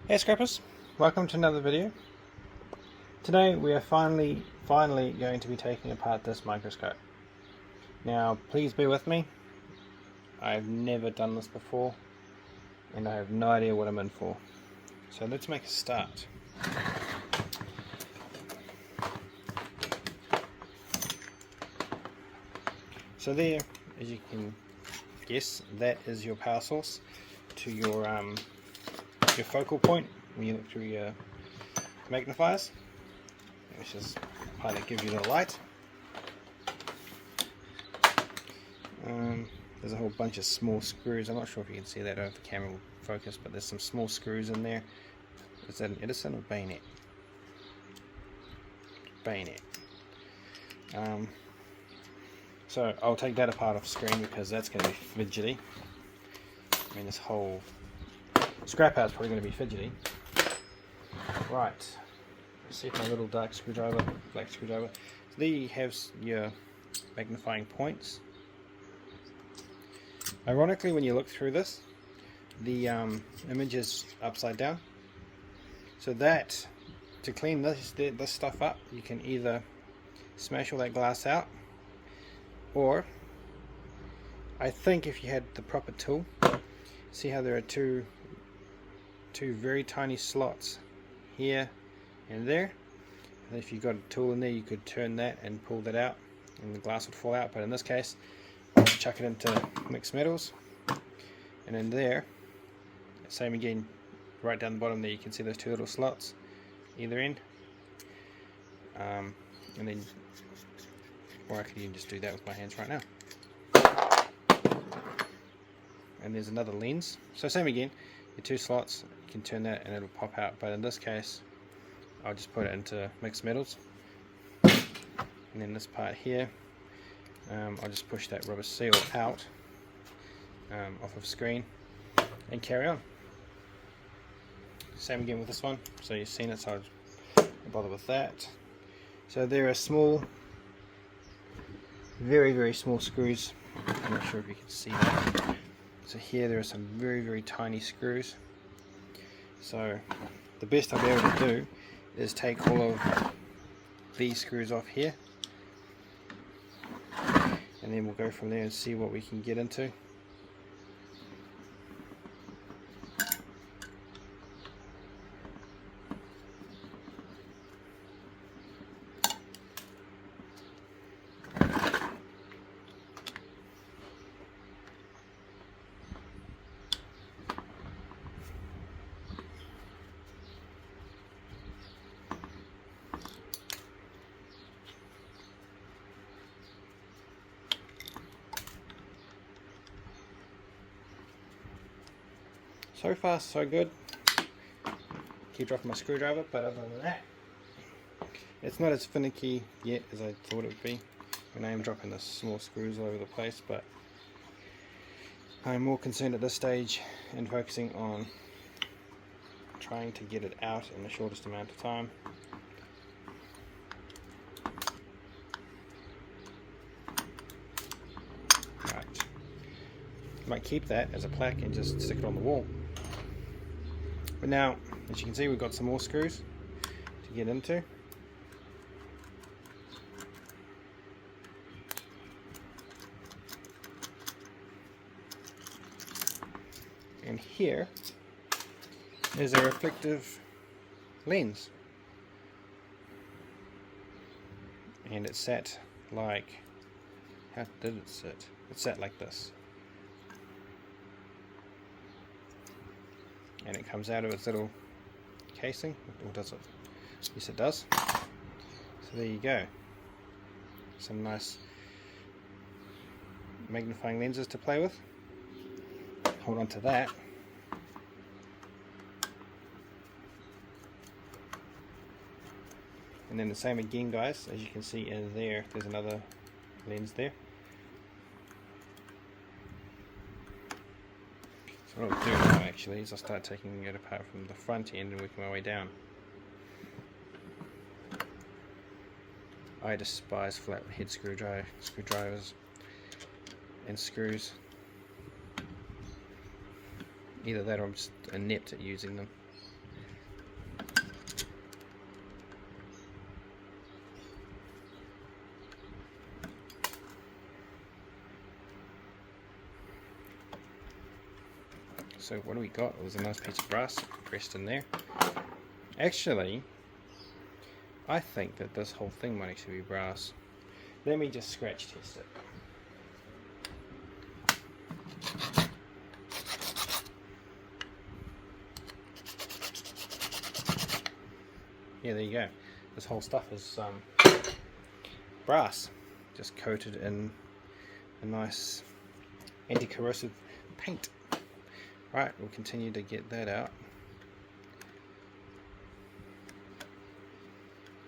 Hey scrappers, welcome to another video. Today we are finally going to be taking apart this microscope. Now please bear with me, I've never done this before and I have no idea what I'm in for. So let's make a start. So there, as you can guess, that is your power source to your focal point when you look through your magnifiers, which is the part that gives you the light. There's a whole bunch of small screws. I'm not sure if you can see that over the camera will focus, but there's some small screws in there. Is that an Edison or bayonet? Bayonet. So I'll take that apart off screen because that's going to be fidgety. I mean, this whole scrap house is probably going to be fidgety. Right, let's see if my little dark screwdriver, black screwdriver. So there you have your magnifying points. Ironically, when you look through this, the image is upside down. So that, to clean this stuff up, you can either smash all that glass out, or I think if you had the proper tool, see how there are two very tiny slots here and there, and if you've got a tool in there you could turn that and pull that out and the glass would fall out, but in this case I'll chuck it into mixed metals, and in there, same again, right down the bottom there you can see those two little slots either end, and then, or I could even just do that with my hands right now. And there's another lens, so same again, your two slots, you can turn that and it'll pop out, but in this case I'll just put it into mixed metals, and then this part here, I'll just push that rubber seal out off of screen and carry on. Same again with this one, so you've seen it, so I'll not bother with that. So there are small, very small screws. I'm not sure if you can see that. So here there are some very tiny screws. So the best I'll be able to do is take all of these screws off here, and then we'll go from there and see what we can get into. So far so good. Keep dropping my screwdriver, but other than that, it's not as finicky yet as I thought it would be. And I am dropping the small screws all over the place, but I'm more concerned at this stage and focusing on trying to get it out in the shortest amount of time. Right. I might keep that as a plaque and just stick it on the wall. But now, as you can see, we've got some more screws to get into. And here is a reflective lens. And it sat like, how did it sit? It sat like this. And it comes out of its little casing, or does it? Yes, it does. So there you go. Some nice magnifying lenses to play with. Hold on to that. And then the same again, guys, as you can see in there, there's another lens there. So what I'll do now actually is I'll start taking it apart from the front end and working my way down. I despise flat head screwdrivers and screws. Either that or I'm just inept at using them. So what do we got? It was a nice piece of brass pressed in there. Actually, I think that this whole thing might actually be brass. Let me just scratch test it. Yeah, there you go. This whole stuff is brass, just coated in a nice anti-corrosive paint. Right, we'll continue to get that out,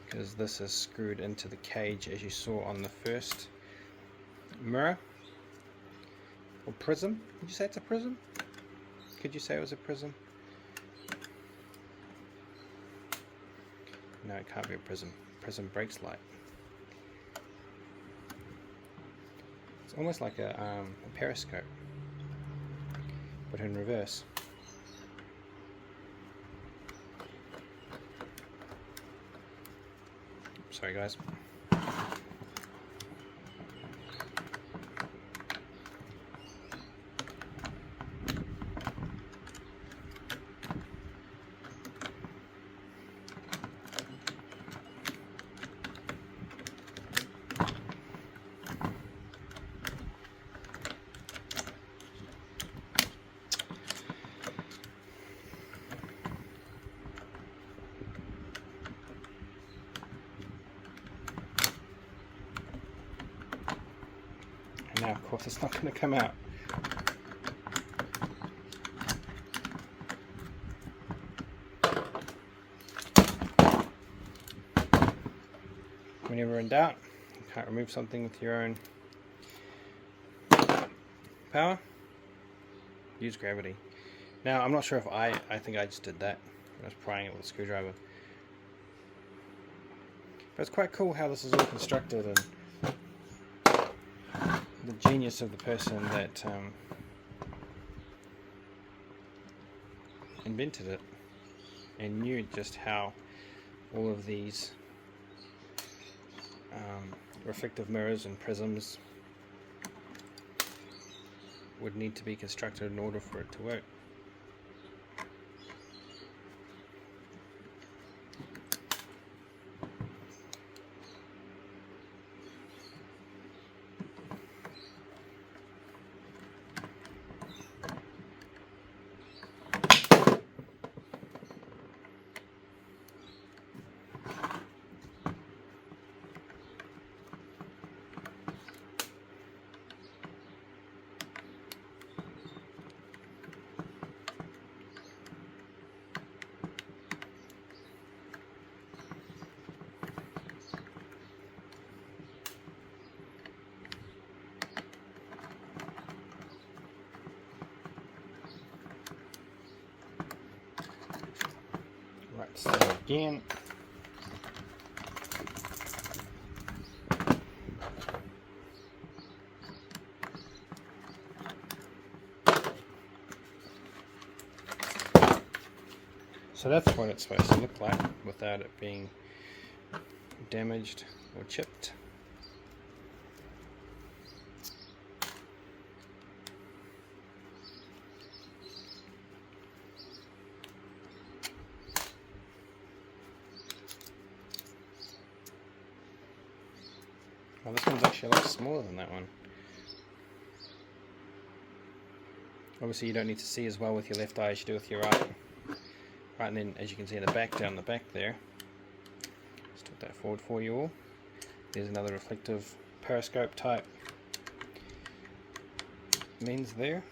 because this is screwed into the cage as you saw on the first mirror or prism. Would you say it's a prism? Could you say it was a prism? No, it can't be a prism. Prism breaks light. It's almost like a periscope, but in reverse. Sorry guys. Now, of course, it's not going to come out. Whenever in doubt, you can't remove something with your own power, use gravity. Now, I'm not sure if I think I just did that when I was prying it with a screwdriver. But it's quite cool how this is all constructed, and the genius of the person that invented it and knew just how all of these reflective mirrors and prisms would need to be constructed in order for it to work. Right, so again, so that's what it's supposed to look like without it being damaged or chipped. Well, this one's actually a lot smaller than that one. Obviously you don't need to see as well with your left eye as you do with your right. Right, and then as you can see in the back, down the back there, let's put that forward for you all. There's another reflective periscope type lens there.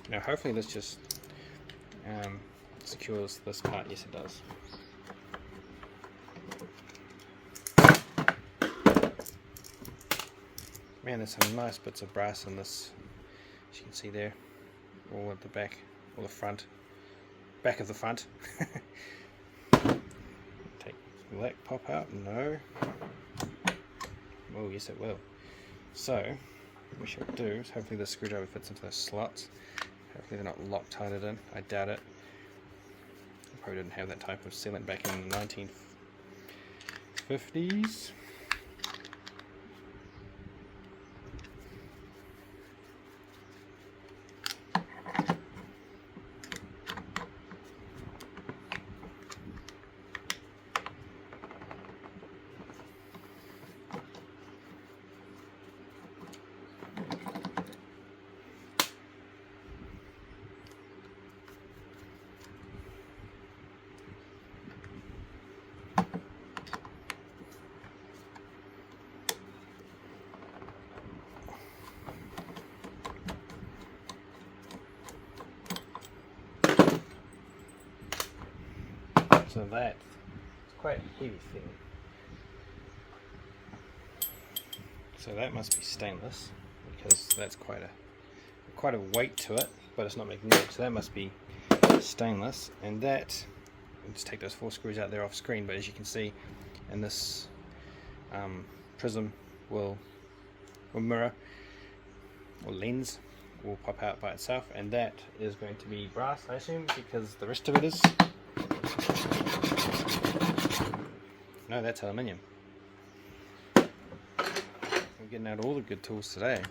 Now hopefully this just secures this part. Yes, it does. Man, there's some nice bits of brass in this, as you can see there, all at the back, or the front, back of the front. Will that pop out? No. Oh yes it will. So, what we should do is hopefully the screwdriver fits into those slots. Hopefully they're not Loctited in. I doubt it. I probably didn't have that type of sealant back in the 50s. So that's quite a heavy thing. So that must be stainless, because that's quite a weight to it, but it's not magnetic. So that must be stainless. And that, let's take those 4 screws out there off screen. But as you can see, and this prism will mirror or lens will pop out by itself, and that is going to be brass, I assume, because the rest of it is. No, that's aluminium. We're getting out all the good tools today.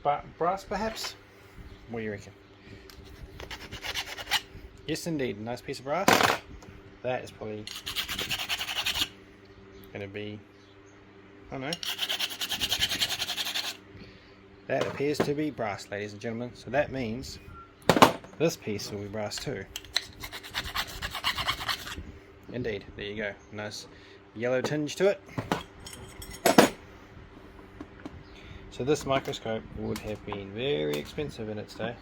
But brass, perhaps? What do you reckon? Yes, indeed. Nice piece of brass. That is probably going to be, I don't know. That appears to be brass, ladies and gentlemen. So that means this piece will be brass too. Indeed. There you go. Nice yellow tinge to it. So this microscope would have been very expensive in its day.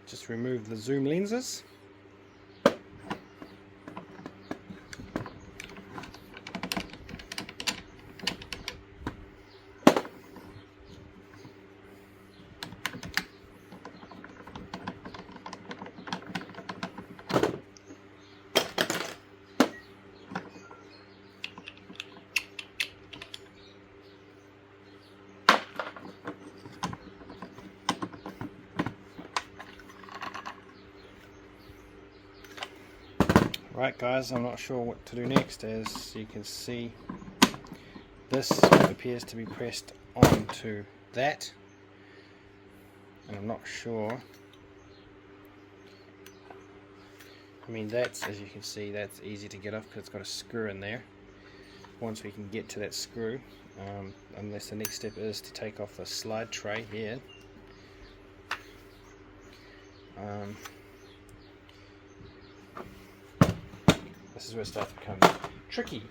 Just remove the zoom lenses. Right guys, I'm not sure what to do next. As you can see, this appears to be pressed onto that, and I'm not sure. I mean, that's, as you can see, that's easy to get off because it's got a screw in there. Once we can get to that screw, unless the next step is to take off the slide tray here. This is where stuff becomes tricky.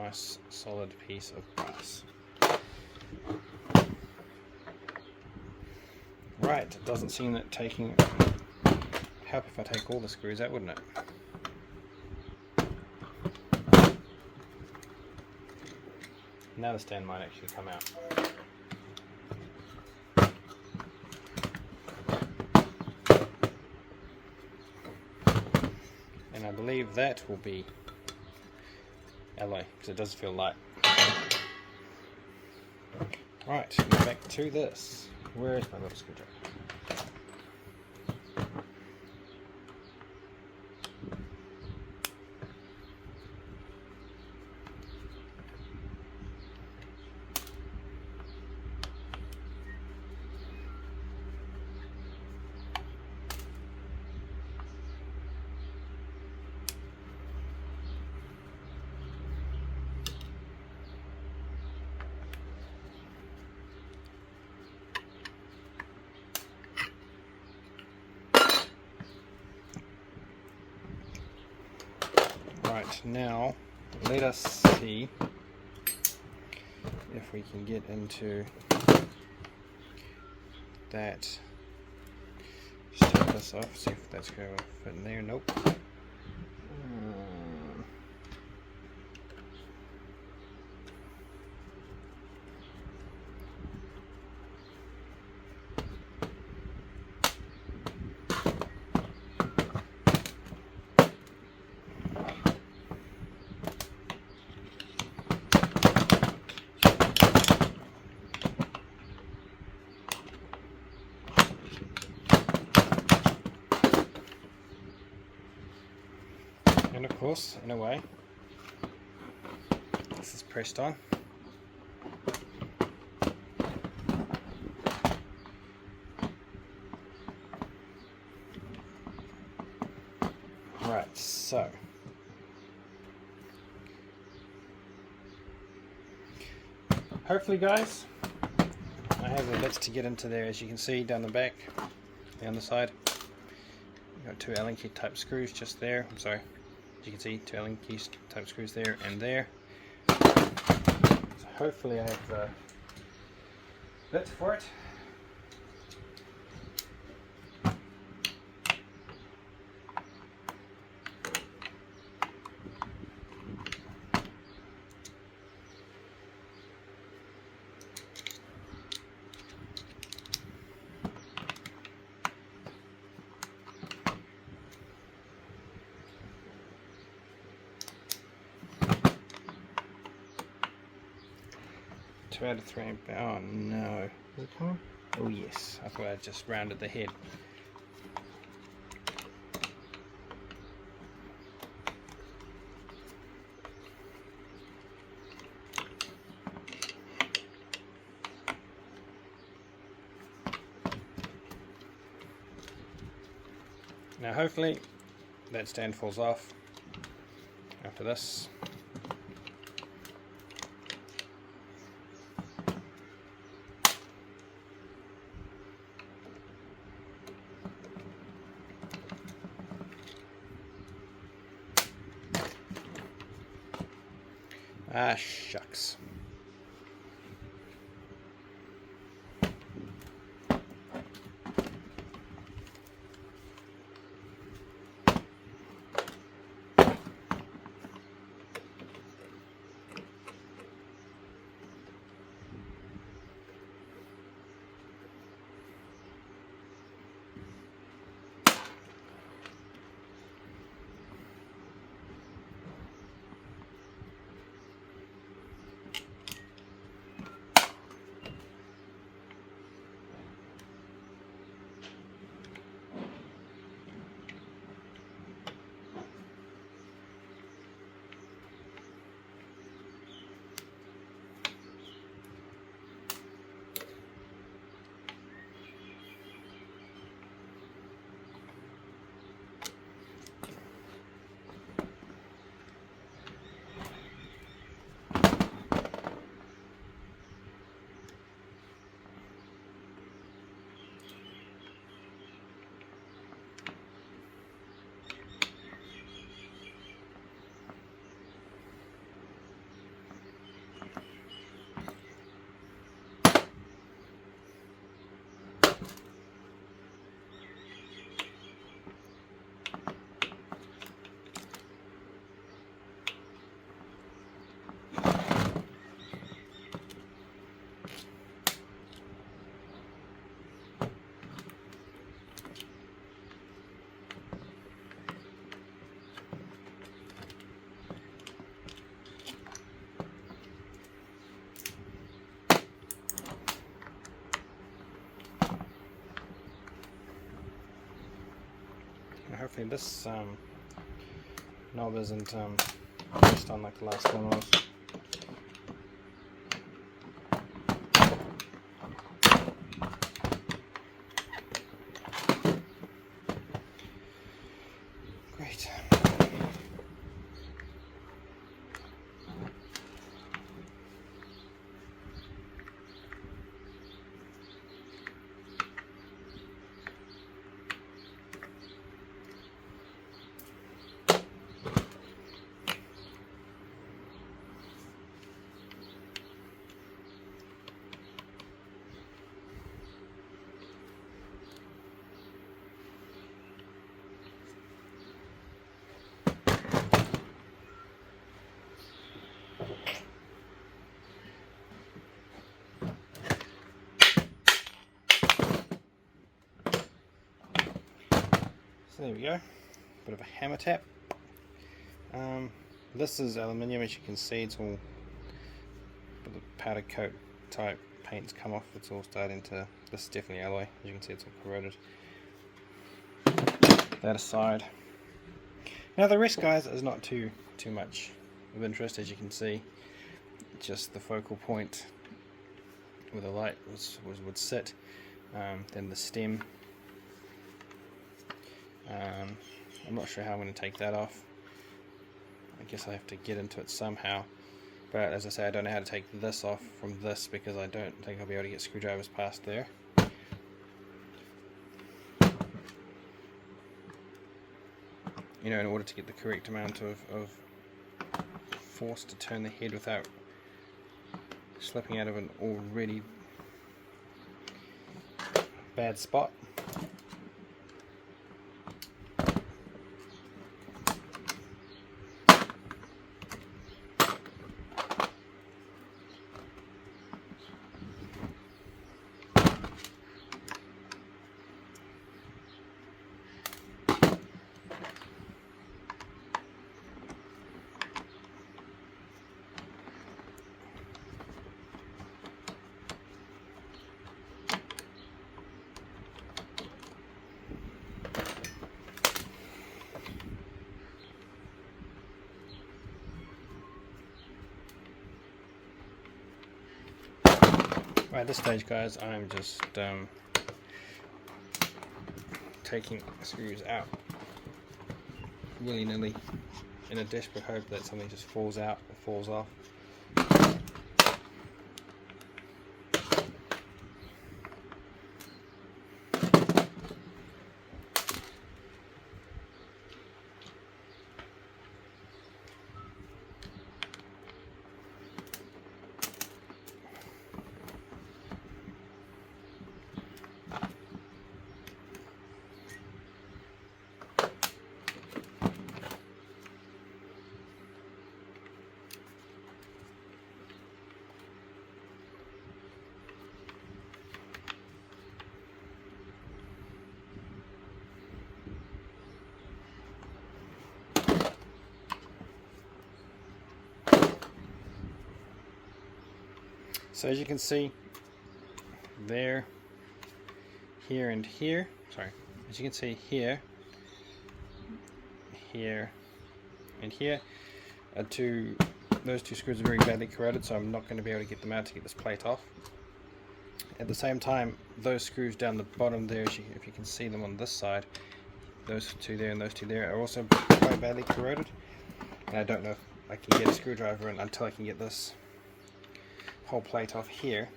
nice solid piece of brass. Right, it doesn't seem that taking help if I take all the screws out, wouldn't it? Now the stand might actually come out. And I believe that will be alloy, because it does feel light. Right, back to this. Where is my little screwdriver? Right, now let us see if we can get into that. Just take this off, see if that's going to fit in there. Nope. And of course, in a way, this is pressed on. Right, so hopefully, guys, I have the bits to get into there. As you can see down the back, down the side, got two Allen key type screws just there. I'm sorry. As you can see, two Allen key type screws there and there. So hopefully I have the bits for it. Two out of three. Oh no. Is it coming? Oh yes. I thought I just rounded the head. Now hopefully that stand falls off after this. Ah, shucks. hopefully this knob isn't pressed on like the last one was. Great. So there we go, bit of a hammer tap. This is aluminium, as you can see. It's all with the powder coat type paint's come off. It's all starting to, this is definitely alloy, as you can see it's all corroded. That aside, now the rest, guys, is not too much of interest. As you can see, just the focal point where the light would sit, then the stem. I'm not sure how I'm going to take that off. I guess I have to get into it somehow, but as I say, I don't know how to take this off from this because I don't think I'll be able to get screwdrivers past there. You know, in order to get the correct amount of force to turn the head without slipping out of an already bad spot. Right, at this stage, guys, I'm just taking screws out willy-nilly in a desperate hope that something just falls out or falls off. So as you can see, there, here, and here, sorry, as you can see here, here, and here, those two screws are very badly corroded, so I'm not going to be able to get them out to get this plate off. At the same time, those screws down the bottom there, if you can see them on this side, those two there and those two there are also quite badly corroded, and I don't know if I can get a screwdriver in until I can get this whole plate off here.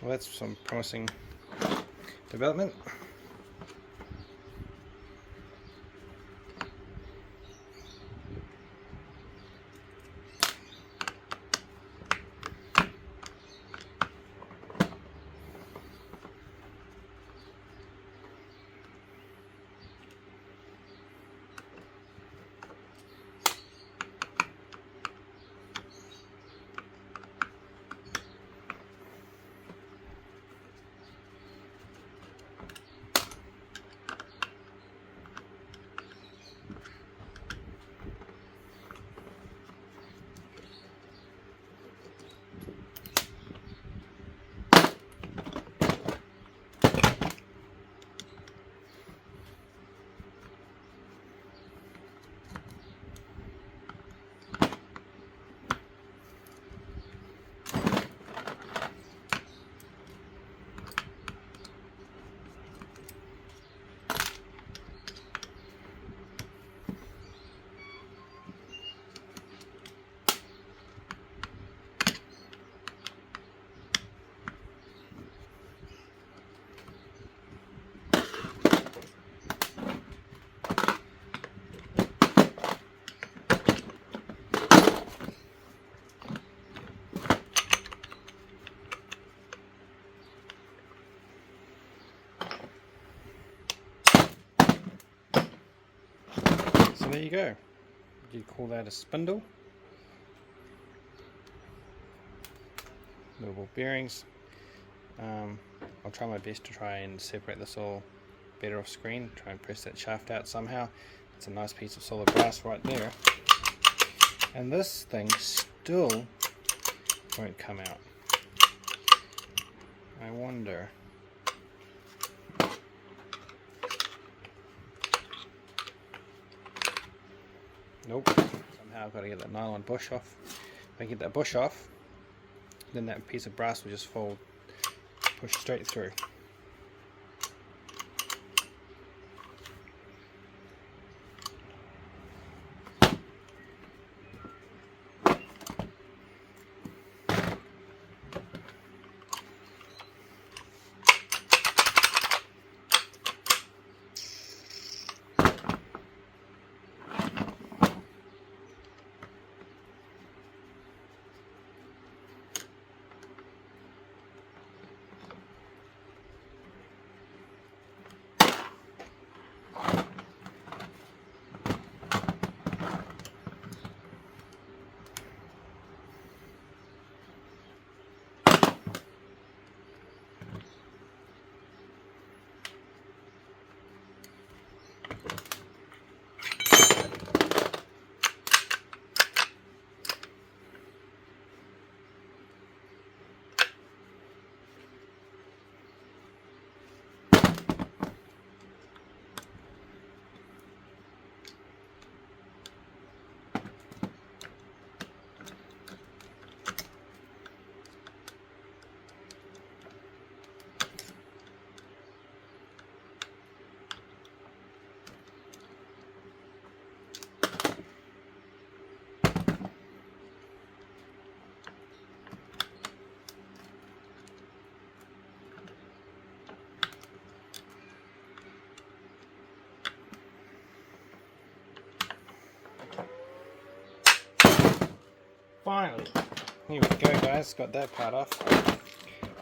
Well, that's some promising development. there you go. You'd call that a spindle. Little ball bearings. I'll try my best to try and separate this all better off screen. Try and press that shaft out somehow. It's a nice piece of solid brass right there. And this thing still won't come out. I wonder. Nope. Somehow I've got to get that nylon bush off. If I get that bush off, then that piece of brass will just fold, push straight through. Finally, here we go guys, got that part off.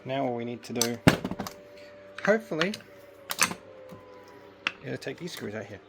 Now all we need to do, hopefully, is take these screws out here.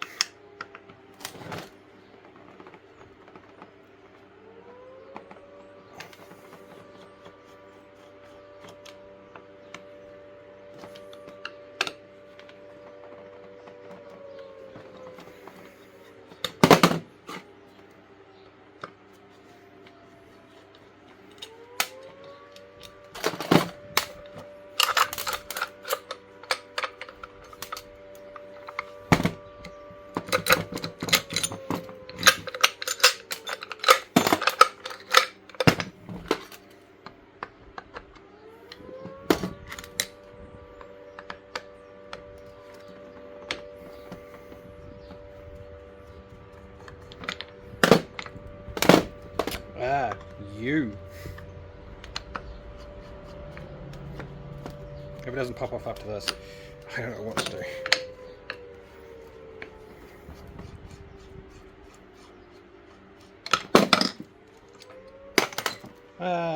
Ah, you. If it doesn't pop off after this, I don't know what to do.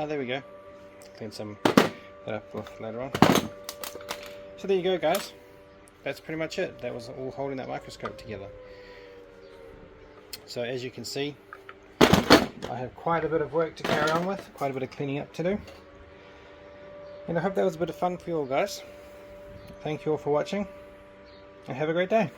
There we go. Clean some that up later on. So there you go guys. That's pretty much it. That was all holding that microscope together. So as you can see, I have quite a bit of work to carry on with, quite a bit of cleaning up to do. And I hope that was a bit of fun for you all guys. Thank you all for watching, and have a great day.